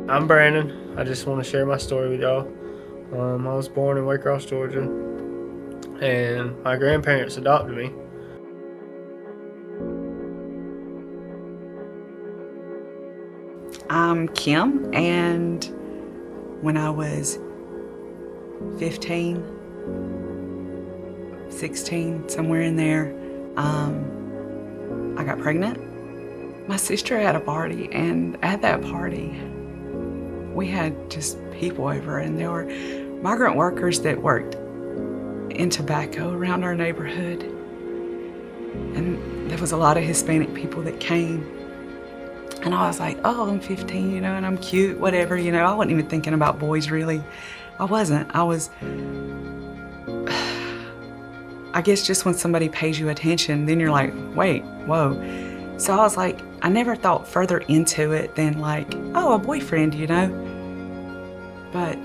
I'm Brandon. I just want to share my story with y'all. I was born in Waycross, Georgia, and my grandparents adopted me. I'm Kim, and when I was 15, 16, somewhere in there, I got pregnant. My sister had a party, and at that party, we had just people over, and there were migrant workers that worked in tobacco around our neighborhood. And there was a lot of Hispanic people that came. And I was like, oh, I'm 15, and I'm cute, whatever, I wasn't even thinking about boys, really. I wasn't. I guess just when somebody pays you attention, then you're like, wait, whoa. So I was like, I never thought further into it than like, oh, a boyfriend, But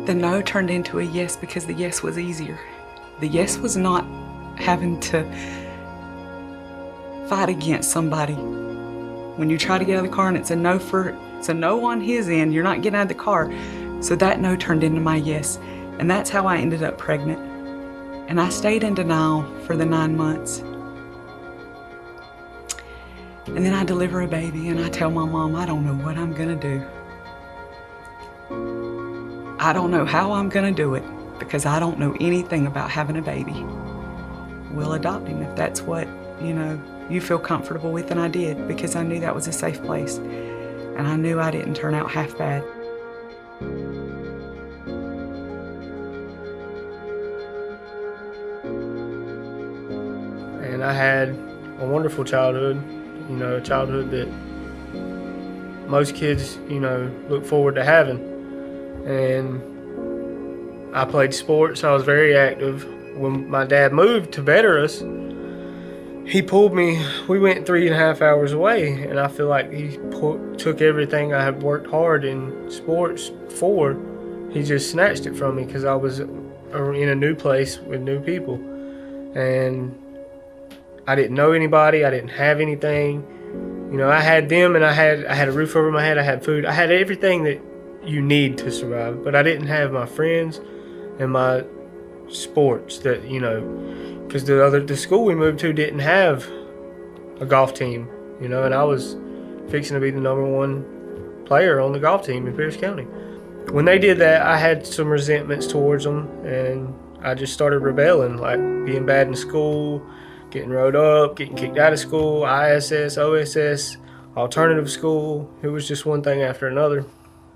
the no turned into a yes because the yes was easier. The yes was not having to fight against somebody. When you try to get out of the car and it's a no on his end, you're not getting out of the car. So that no turned into my yes. And that's how I ended up pregnant. And I stayed in denial for the 9 months. And then I deliver a baby and I tell my mom, I don't know what I'm gonna do. I don't know how I'm gonna do it because I don't know anything about having a baby. We'll adopt him if that's what, you feel comfortable with, and I did because I knew that was a safe place. And I knew I didn't turn out half bad. And I had a wonderful childhood, a childhood that most kids, look forward to having. And I played sports. I was very active. When my dad moved to better us, he pulled me. We went 3.5 hours away, and I feel like he took everything I had worked hard in sports for. He just snatched it from me because I was in a new place with new people, and I didn't know anybody. I didn't have anything. I had them, and I had a roof over my head. I had food. I had everything that you need to survive, but I didn't have my friends and my sports that, because the school we moved to didn't have a golf team, and I was fixing to be the #1 player on the golf team in Pierce County. When they did that, I had some resentments towards them, and I just started rebelling, like being bad in school, getting rode up, getting kicked out of school, ISS, OSS, alternative school. It was just one thing after another.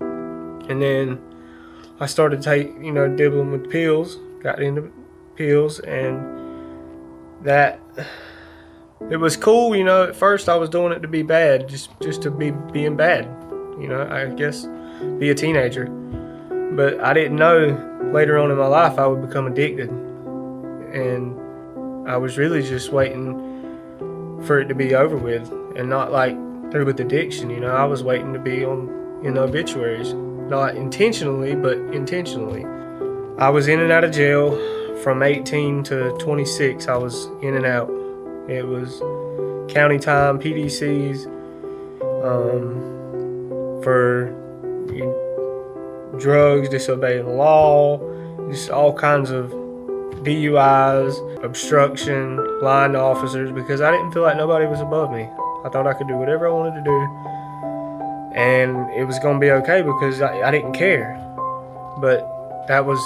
And then I started dibbling with pills, got into pills, and that, it was cool, at first I was doing it to be bad, just to be being bad, I guess, be a teenager. But I didn't know later on in my life I would become addicted. And I was really just waiting for it to be over with, and not like through with addiction, I was waiting to be in the obituaries. Not intentionally, but intentionally. I was in and out of jail from 18 to 26. I was in and out. It was county time, PDCs, for drugs, disobeying the law, just all kinds of DUIs, obstruction, lying to officers, because I didn't feel like nobody was above me. I thought I could do whatever I wanted to do, and it was going to be okay because I didn't care. But that was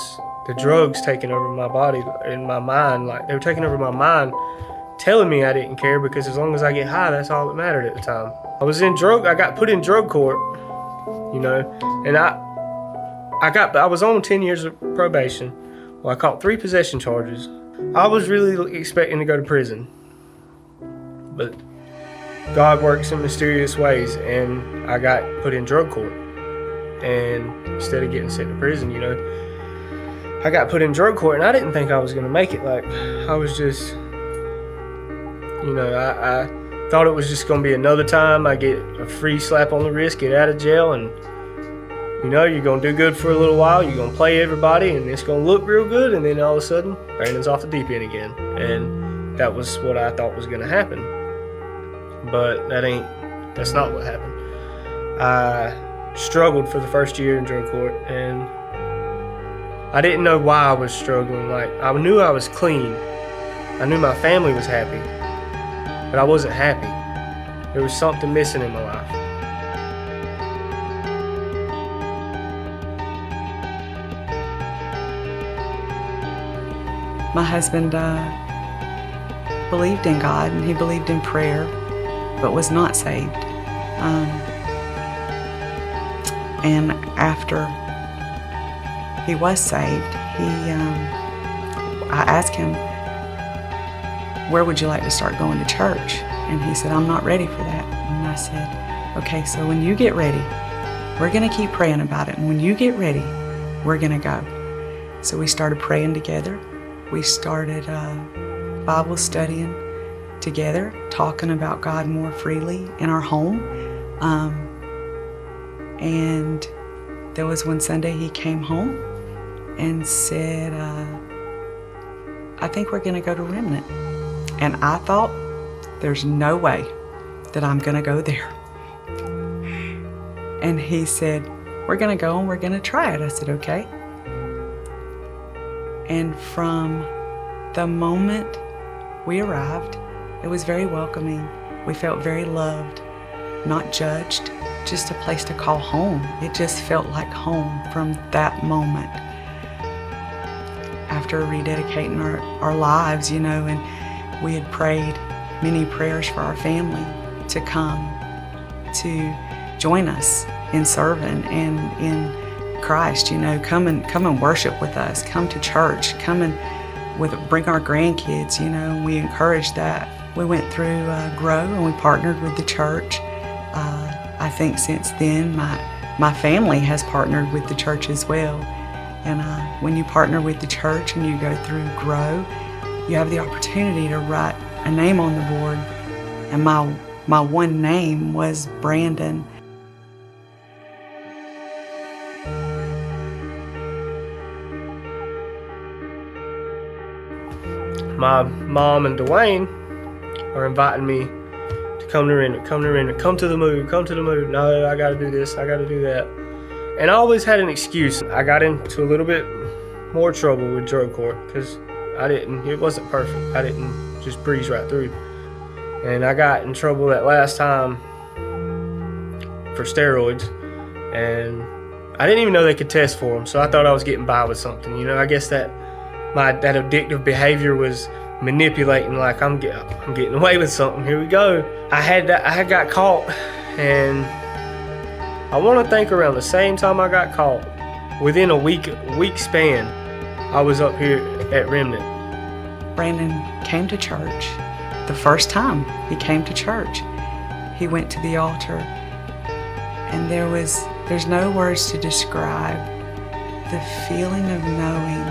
the drugs taking over my body and my mind. Like, they were taking over my mind, telling me I didn't care because as long as I get high, that's all that mattered at the time. I got put in drug court, and I was on 10 years of probation. Well, I caught 3 possession charges. I was really expecting to go to prison, but God works in mysterious ways, and I got put in drug court. And instead of getting sent to prison, I got put in drug court, and I didn't think I was going to make it. Like, I was just, I thought it was just going to be another time I get a free slap on the wrist, get out of jail, and you're going to do good for a little while, you're going to play everybody, and it's going to look real good, and then all of a sudden, Brandon's off the deep end again. And that was what I thought was going to happen. But that ain't That's not what happened. I struggled for the first year in drug court, and I didn't know why I was struggling. Like, I knew I was clean. I knew my family was happy, but I wasn't happy. There was something missing in my life. My husband believed in God, and he believed in prayer, but was not saved. And after he was saved, I asked him, where would you like to start going to church? And he said, I'm not ready for that. And I said, okay, so when you get ready, we're going to keep praying about it. And when you get ready, we're going to go. So we started praying together. We started Bible studying together, talking about God more freely in our home. And there was one Sunday he came home and said, I think we're going to go to Remnant. And I thought, there's no way that I'm going to go there. And he said, we're going to go and we're going to try it. I said, okay. And from the moment we arrived, it was very welcoming. We felt very loved, not judged, just a place to call home. It just felt like home from that moment. After rededicating our lives, you know, and we had prayed many prayers for our family to come to join us in serving and in Christ, you know, come and worship with us, come to church, bring our grandkids, you know, and we encouraged that. We went through Grow, and we partnered with the church. I think since then my family has partnered with the church as well. And when you partner with the church and you go through Grow, you have the opportunity to write a name on the board. And my one name was Brandon. My mom and Dwayne are inviting me to come to Remnant, come to the move. No, I gotta do this, I gotta do that. And I always had an excuse. I got into a little bit more trouble with drug court because it wasn't perfect. I didn't just breeze right through. And I got in trouble that last time for steroids, and I didn't even know they could test for them, so I thought I was getting by with something. You know, I guess that addictive behavior was manipulating, like I'm getting away with something. Here we go. I had got caught, and I want to think around the same time I got caught, within a week span, I was up here at Remnant. Brandon came to church. The first time he came to church, he went to the altar, and there's no words to describe the feeling of knowing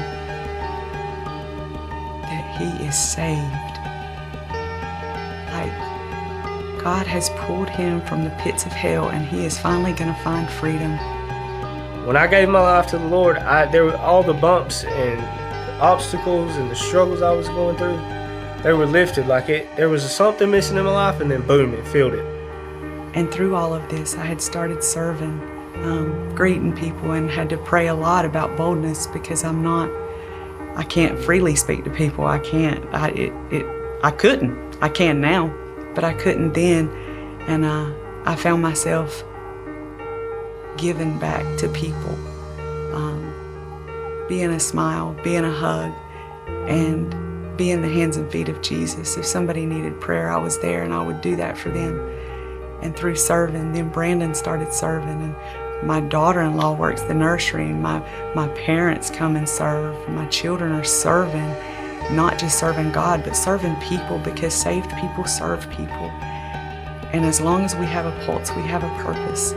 that he is saved. Like God has pulled him from the pits of hell, and he is finally going to find freedom. When I gave my life to the Lord, there were all the bumps and obstacles and the struggles I was going through, they were lifted. Like there was something missing in my life, and then boom, it filled it. And through all of this, I had started serving, greeting people, and had to pray a lot about boldness because I can't freely speak to people. I couldn't. I can now, but I couldn't then. And I found myself giving back to people, being a smile, being a hug, and being the hands and feet of Jesus. If somebody needed prayer, I was there, and I would do that for them. And through serving, then Brandon started serving, and my daughter-in-law works the nursery, and my parents come and serve. My children are serving, not just serving God, but serving people, because saved people serve people. And as long as we have a pulse, we have a purpose,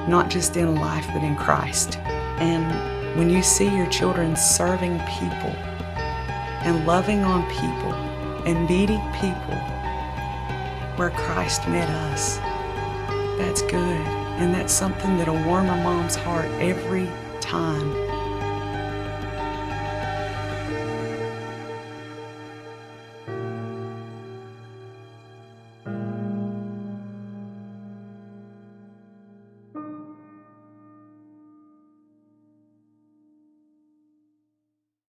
not just in life, but in Christ. And when you see your children serving people and loving on people and meeting people where Christ met us, that's good. And that's something that'll warm a mom's heart every time.